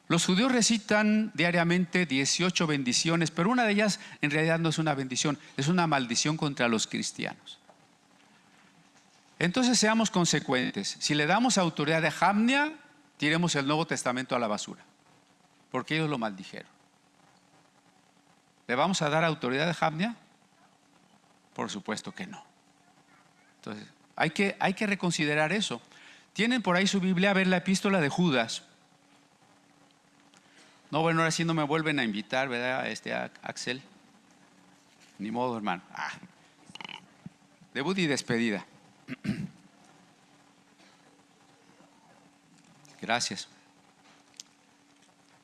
Los judíos recitan diariamente 18 bendiciones, pero una de ellas en realidad no es una bendición, es una maldición contra los cristianos. Entonces seamos consecuentes. Si le damos autoridad de Jamnia, tiremos el Nuevo Testamento a la basura, porque ellos lo maldijeron. ¿Le vamos a dar autoridad de Jamnia? Por supuesto que no. Entonces hay que reconsiderar eso. Tienen por ahí su Biblia, a ver la epístola de Judas. No, bueno, ahora sí no me vuelven a invitar, ¿verdad? Axel. Ni modo, hermano. Debut y despedida. Gracias.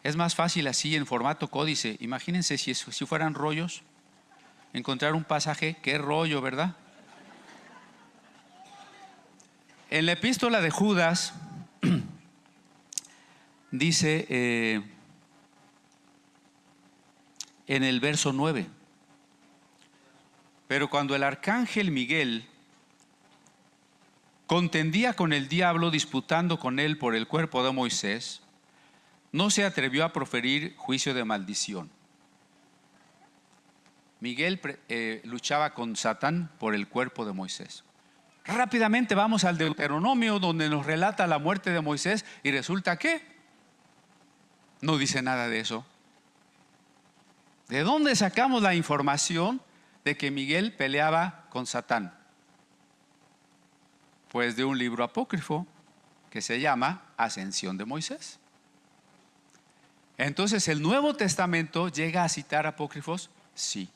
Es más fácil así en formato códice. Imagínense si fueran rollos, encontrar un pasaje, qué rollo, ¿verdad? En la epístola de Judas dice en el verso 9: pero cuando el arcángel Miguel contendía con el diablo, disputando con él por el cuerpo de Moisés, no se atrevió a proferir juicio de maldición. Miguel luchaba con Satán por el cuerpo de Moisés. Rápidamente vamos al Deuteronomio, donde nos relata la muerte de Moisés, y resulta que no dice nada de eso. ¿De dónde sacamos la información de que Miguel peleaba con Satán? Pues de un libro apócrifo que se llama Ascensión de Moisés. Entonces, ¿el Nuevo Testamento llega a citar apócrifos? Sí.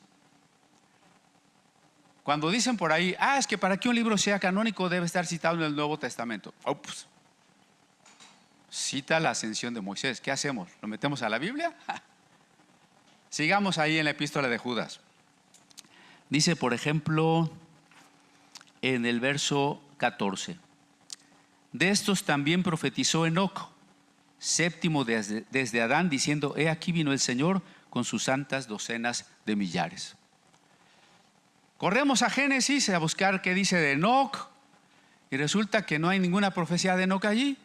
Cuando dicen por ahí, es que para que un libro sea canónico debe estar citado en el Nuevo Testamento. Ups. Cita la ascensión de Moisés. ¿Qué hacemos? ¿Lo metemos a la Biblia? Sigamos ahí en la epístola de Judas. Dice, por ejemplo, en el verso 14: de estos también profetizó Enoc, séptimo desde Adán, diciendo: he aquí vino el Señor con sus santas docenas de millares. Corremos a Génesis a buscar qué dice de Enoc, y resulta que no hay ninguna profecía de Enoc allí.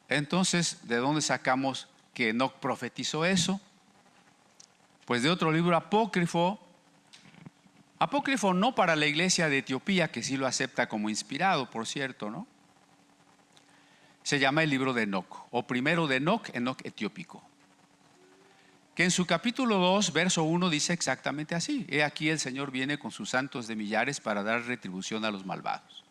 Entonces, ¿de dónde sacamos que Enoc profetizó eso? Pues de otro libro apócrifo no para la iglesia de Etiopía, que sí lo acepta como inspirado, por cierto, ¿no? Se llama el libro de Enoc, o primero de Enoc, Enoc etiópico, que en su capítulo 2, verso 1 dice exactamente así: he aquí el Señor viene con sus santos de millares para dar retribución a los malvados.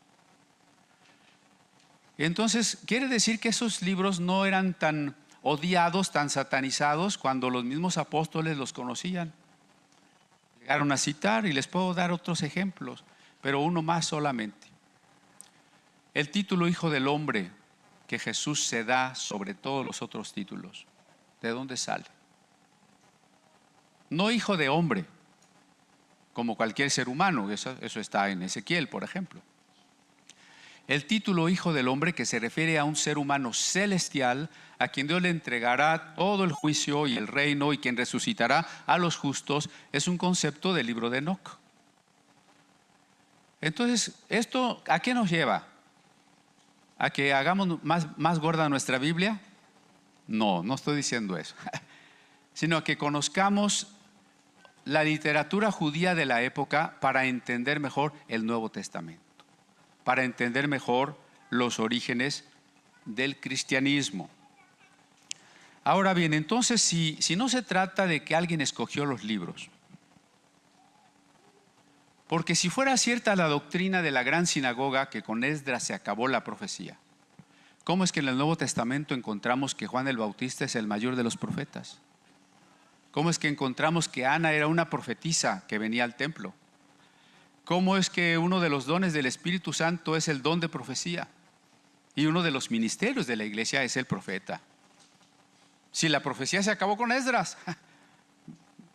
Entonces, quiere decir que esos libros no eran tan odiados, tan satanizados, cuando los mismos apóstoles los conocían. Llegaron a citar, y les puedo dar otros ejemplos, pero uno más solamente. El título Hijo del Hombre que Jesús se da sobre todos los otros títulos, ¿de dónde sale? No hijo de hombre, como cualquier ser humano, eso está en Ezequiel, por ejemplo. El título Hijo del Hombre, que se refiere a un ser humano celestial, a quien Dios le entregará todo el juicio y el reino, y quien resucitará a los justos, es un concepto del libro de Enoc. Entonces, ¿esto a qué nos lleva? ¿A que hagamos más gorda nuestra Biblia? No estoy diciendo eso, sino a que conozcamos la literatura judía de la época para entender mejor el Nuevo Testamento, para entender mejor los orígenes del cristianismo. Ahora bien, entonces, si no se trata de que alguien escogió los libros, porque si fuera cierta la doctrina de la gran sinagoga que con Esdras se acabó la profecía, ¿cómo es que en el Nuevo Testamento encontramos que Juan el Bautista es el mayor de los profetas? ¿Cómo es que encontramos que Ana era una profetisa que venía al templo? ¿Cómo es que uno de los dones del Espíritu Santo es el don de profecía? Y uno de los ministerios de la iglesia es el profeta. Si la profecía se acabó con Esdras,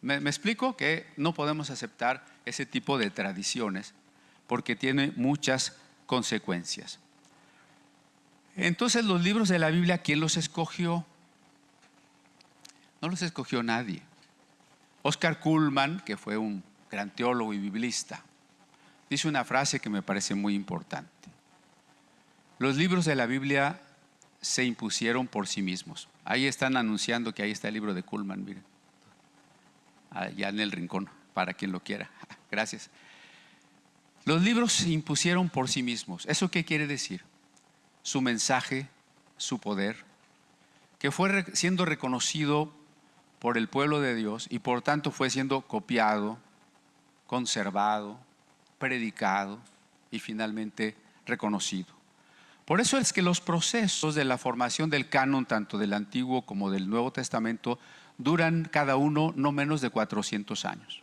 ¿me explico? Que no podemos aceptar ese tipo de tradiciones porque tiene muchas consecuencias. Entonces, los libros de la Biblia, ¿quién los escogió? No los escogió nadie. Oscar Cullmann, que fue un gran teólogo y biblista, dice una frase que me parece muy importante: los libros de la Biblia se impusieron por sí mismos. Ahí están anunciando que ahí está el libro de Cullmann, miren, allá en el rincón, para quien lo quiera. Gracias. Los libros se impusieron por sí mismos. ¿Eso qué quiere decir? Su mensaje, su poder, que fue siendo reconocido por el pueblo de Dios, y por tanto fue siendo copiado, conservado, predicado y finalmente reconocido. Por eso es que los procesos de la formación del canon, tanto del Antiguo como del Nuevo Testamento, duran cada uno no menos de 400 años.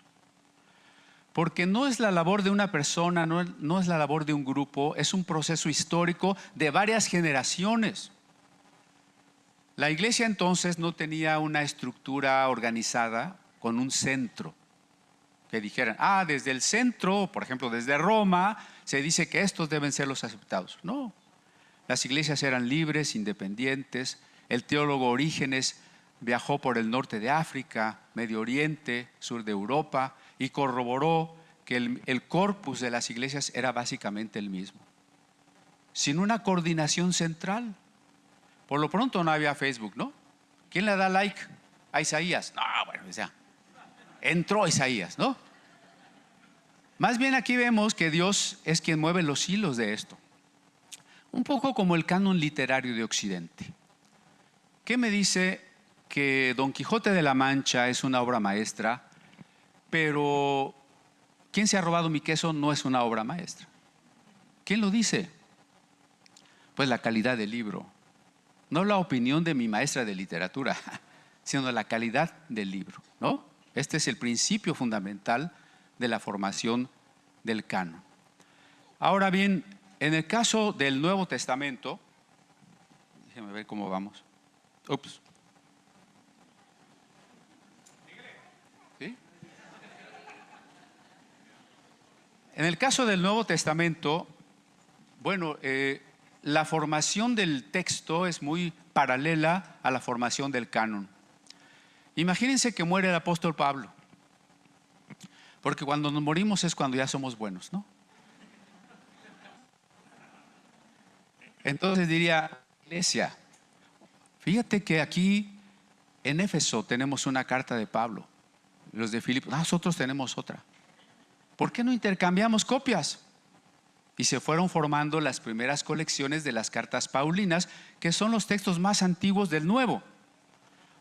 Porque no es la labor de una persona, no es la labor de un grupo, es un proceso histórico de varias generaciones. La iglesia entonces no tenía una estructura organizada con un centro que dijeran, desde el centro, por ejemplo, desde Roma, se dice que estos deben ser los aceptados. No, las iglesias eran libres, independientes. El teólogo Orígenes viajó por el norte de África, Medio Oriente, sur de Europa, y corroboró que el corpus de las iglesias era básicamente el mismo, sin una coordinación central. Por lo pronto no había Facebook, ¿no? ¿Quién le da like a Isaías? No, bueno, o sea, entró Isaías, ¿no? Más bien aquí vemos que Dios es quien mueve los hilos de esto. Un poco como el canon literario de Occidente. ¿Qué me dice que Don Quijote de la Mancha es una obra maestra, pero ¿Quién se ha robado mi queso? No es una obra maestra? ¿Quién lo dice? Pues la calidad del libro. No la opinión de mi maestra de literatura, sino la calidad del libro, ¿no? Este es el principio fundamental de la formación del canon. Ahora bien, en el caso del Nuevo Testamento, déjenme ver cómo vamos. ¿Sí? En el caso del Nuevo Testamento, bueno, la formación del texto es muy paralela a la formación del canon. Imagínense que muere el apóstol Pablo, porque cuando nos morimos es cuando ya somos buenos, ¿no? Entonces diría, iglesia, fíjate que aquí en Éfeso tenemos una carta de Pablo, los de Filipos, nosotros tenemos otra. ¿Por qué no intercambiamos copias? Y se fueron formando las primeras colecciones de las cartas paulinas, que son los textos más antiguos del Nuevo.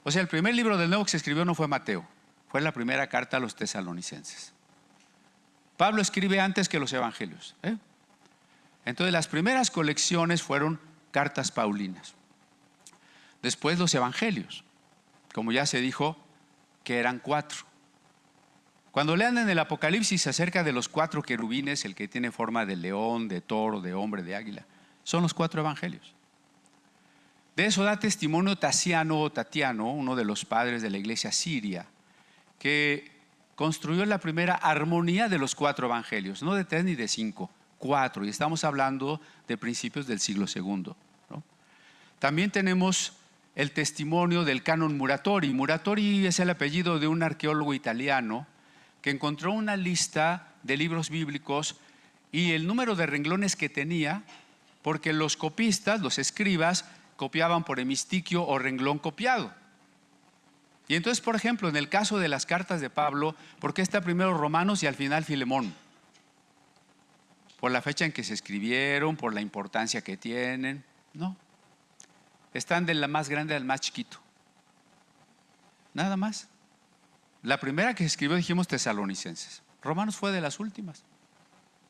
O sea, el primer libro del Nuevo que se escribió no fue Mateo, fue la primera carta a los tesalonicenses. Pablo escribe antes que los evangelios, ¿eh? Entonces las primeras colecciones fueron cartas paulinas. Después los evangelios, como ya se dijo, que eran 4. Cuando lean en el Apocalipsis acerca de los 4 querubines, el que tiene forma de león, de toro, de hombre, de águila, son los 4 evangelios. De eso da testimonio Tatiano, uno de los padres de la iglesia siria, que construyó la primera armonía de los 4 evangelios, no de 3 ni de 5, 4, y estamos hablando de principios del siglo II, ¿no? También tenemos el testimonio del canon Muratori. Muratori es el apellido de un arqueólogo italiano que encontró una lista de libros bíblicos y el número de renglones que tenía, porque los copistas, los escribas, copiaban por hemistiquio o renglón copiado. Y entonces, por ejemplo, en el caso de las cartas de Pablo, ¿por qué está primero Romanos y al final Filemón? Por la fecha en que se escribieron, por la importancia que tienen. No, están de la más grande al más chiquito, nada más. La primera que se escribió, dijimos, Tesalonicenses. Romanos fue de las últimas.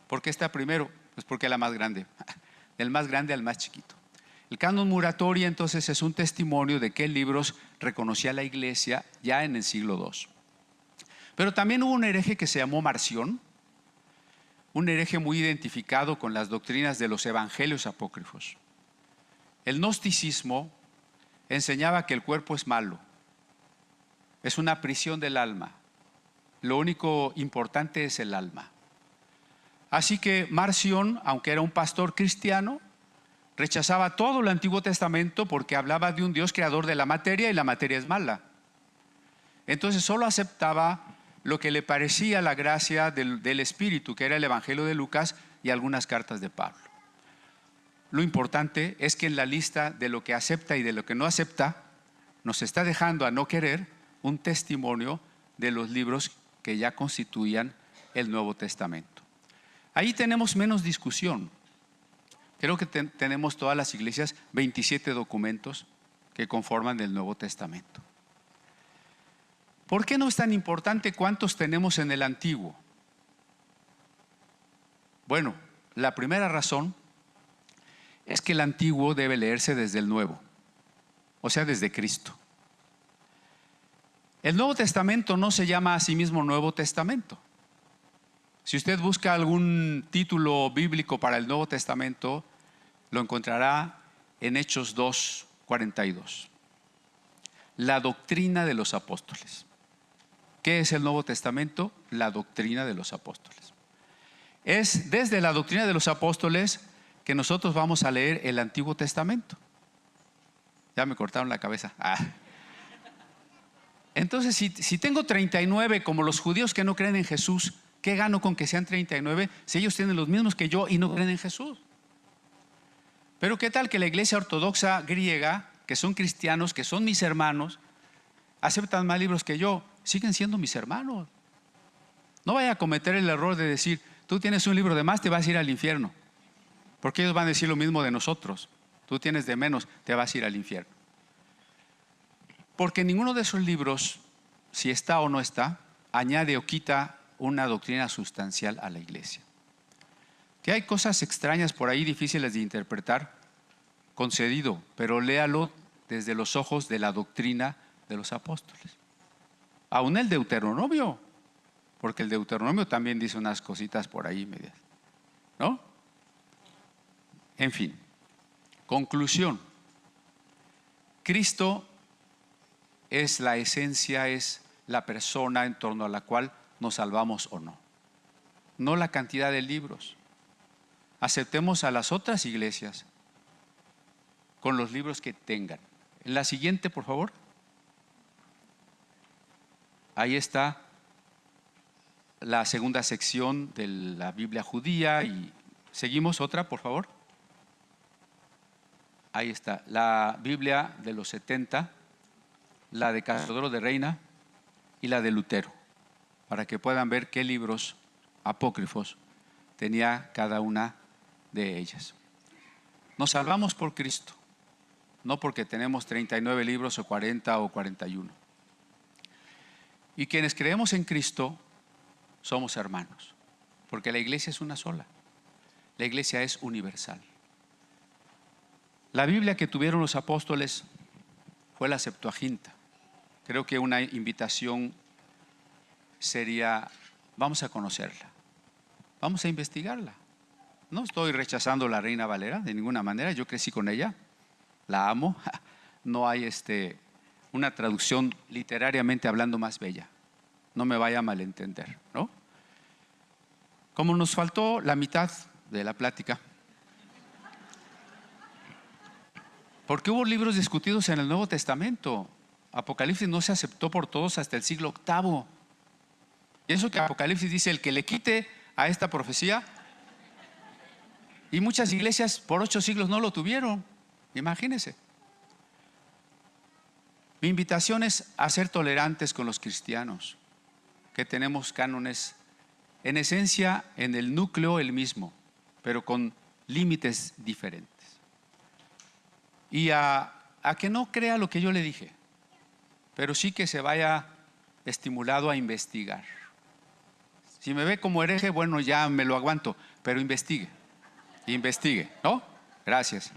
¿Por qué está primero? Pues porque es la más grande, del más grande al más chiquito. El canon Muratori entonces es un testimonio de qué libros reconocía la iglesia ya en el siglo II. Pero también hubo un hereje que se llamó Marción, un hereje muy identificado con las doctrinas de los evangelios apócrifos. El gnosticismo enseñaba que el cuerpo es malo, es una prisión del alma, lo único importante es el alma. Así que Marción, aunque era un pastor cristiano, rechazaba todo el Antiguo Testamento porque hablaba de un Dios creador de la materia y la materia es mala. Entonces solo aceptaba lo que le parecía la gracia del Espíritu, que era el Evangelio de Lucas y algunas cartas de Pablo. Lo importante es que en la lista de lo que acepta y de lo que no acepta, nos está dejando a no querer un testimonio de los libros que ya constituían el Nuevo Testamento. Ahí tenemos menos discusión. Creo que tenemos todas las iglesias 27 documentos que conforman el Nuevo Testamento. ¿Por qué no es tan importante cuántos tenemos en el Antiguo? Bueno, la primera razón es que el Antiguo debe leerse desde el Nuevo, o sea, desde Cristo. El Nuevo Testamento no se llama a sí mismo Nuevo Testamento. Si usted busca algún título bíblico para el Nuevo Testamento, lo encontrará en Hechos 2:42. la doctrina de los apóstoles. ¿Qué es el Nuevo Testamento? La doctrina de los apóstoles. Es desde la doctrina de los apóstoles que nosotros vamos a leer el Antiguo Testamento. Ya me cortaron la cabeza. Entonces, si tengo 39 como los judíos que no creen en Jesús, ¿qué gano con que sean 39 si ellos tienen los mismos que yo y no creen en Jesús? Pero ¿qué tal que la iglesia ortodoxa griega, que son cristianos, que son mis hermanos, aceptan más libros que yo? Siguen siendo mis hermanos. No vaya a cometer el error de decir, tú tienes un libro de más, te vas a ir al infierno. Porque ellos van a decir lo mismo de nosotros. Tú tienes de menos, te vas a ir al infierno. Porque ninguno de esos libros, si está o no está, añade o quita una doctrina sustancial a la iglesia. Que hay cosas extrañas por ahí, difíciles de interpretar, concedido, pero léalo desde los ojos de la doctrina de los apóstoles. Aún el Deuteronomio, porque el Deuteronomio también dice unas cositas por ahí medias, ¿no? En fin, conclusión. Cristo es la esencia, es la persona en torno a la cual nos salvamos o no. No la cantidad de libros. Aceptemos a las otras iglesias con los libros que tengan. En la siguiente, por favor. Ahí está la segunda sección de la Biblia judía. Y seguimos otra, por favor. Ahí está, la Biblia de los 70, la de Casiodoro de Reina y la de Lutero, para que puedan ver qué libros apócrifos tenía cada una de ellas. Nos salvamos por Cristo, no porque tenemos 39 libros o 40 o 41. Y quienes creemos en Cristo somos hermanos, porque la iglesia es una sola, la iglesia es universal. La Biblia que tuvieron los apóstoles fue la Septuaginta. Creo que una invitación sería, vamos a conocerla, vamos a investigarla. No estoy rechazando la Reina Valera de ninguna manera, yo crecí con ella, la amo. No hay una traducción literariamente hablando más bella, no me vaya a malentender, ¿no? Como nos faltó la mitad de la plática, porque hubo libros discutidos en el Nuevo Testamento. Apocalipsis no se aceptó por todos hasta el siglo VIII. Y eso que Apocalipsis dice, el que le quite a esta profecía. Y muchas iglesias por 8 siglos no lo tuvieron. Imagínense. Mi invitación es a ser tolerantes con los cristianos, que tenemos cánones, en esencia, en el núcleo el mismo, pero con límites diferentes. Y a que no crea lo que yo le dije, pero sí que se vaya estimulado a investigar. Si me ve como hereje, bueno, ya me lo aguanto, pero investigue, ¿no? Gracias.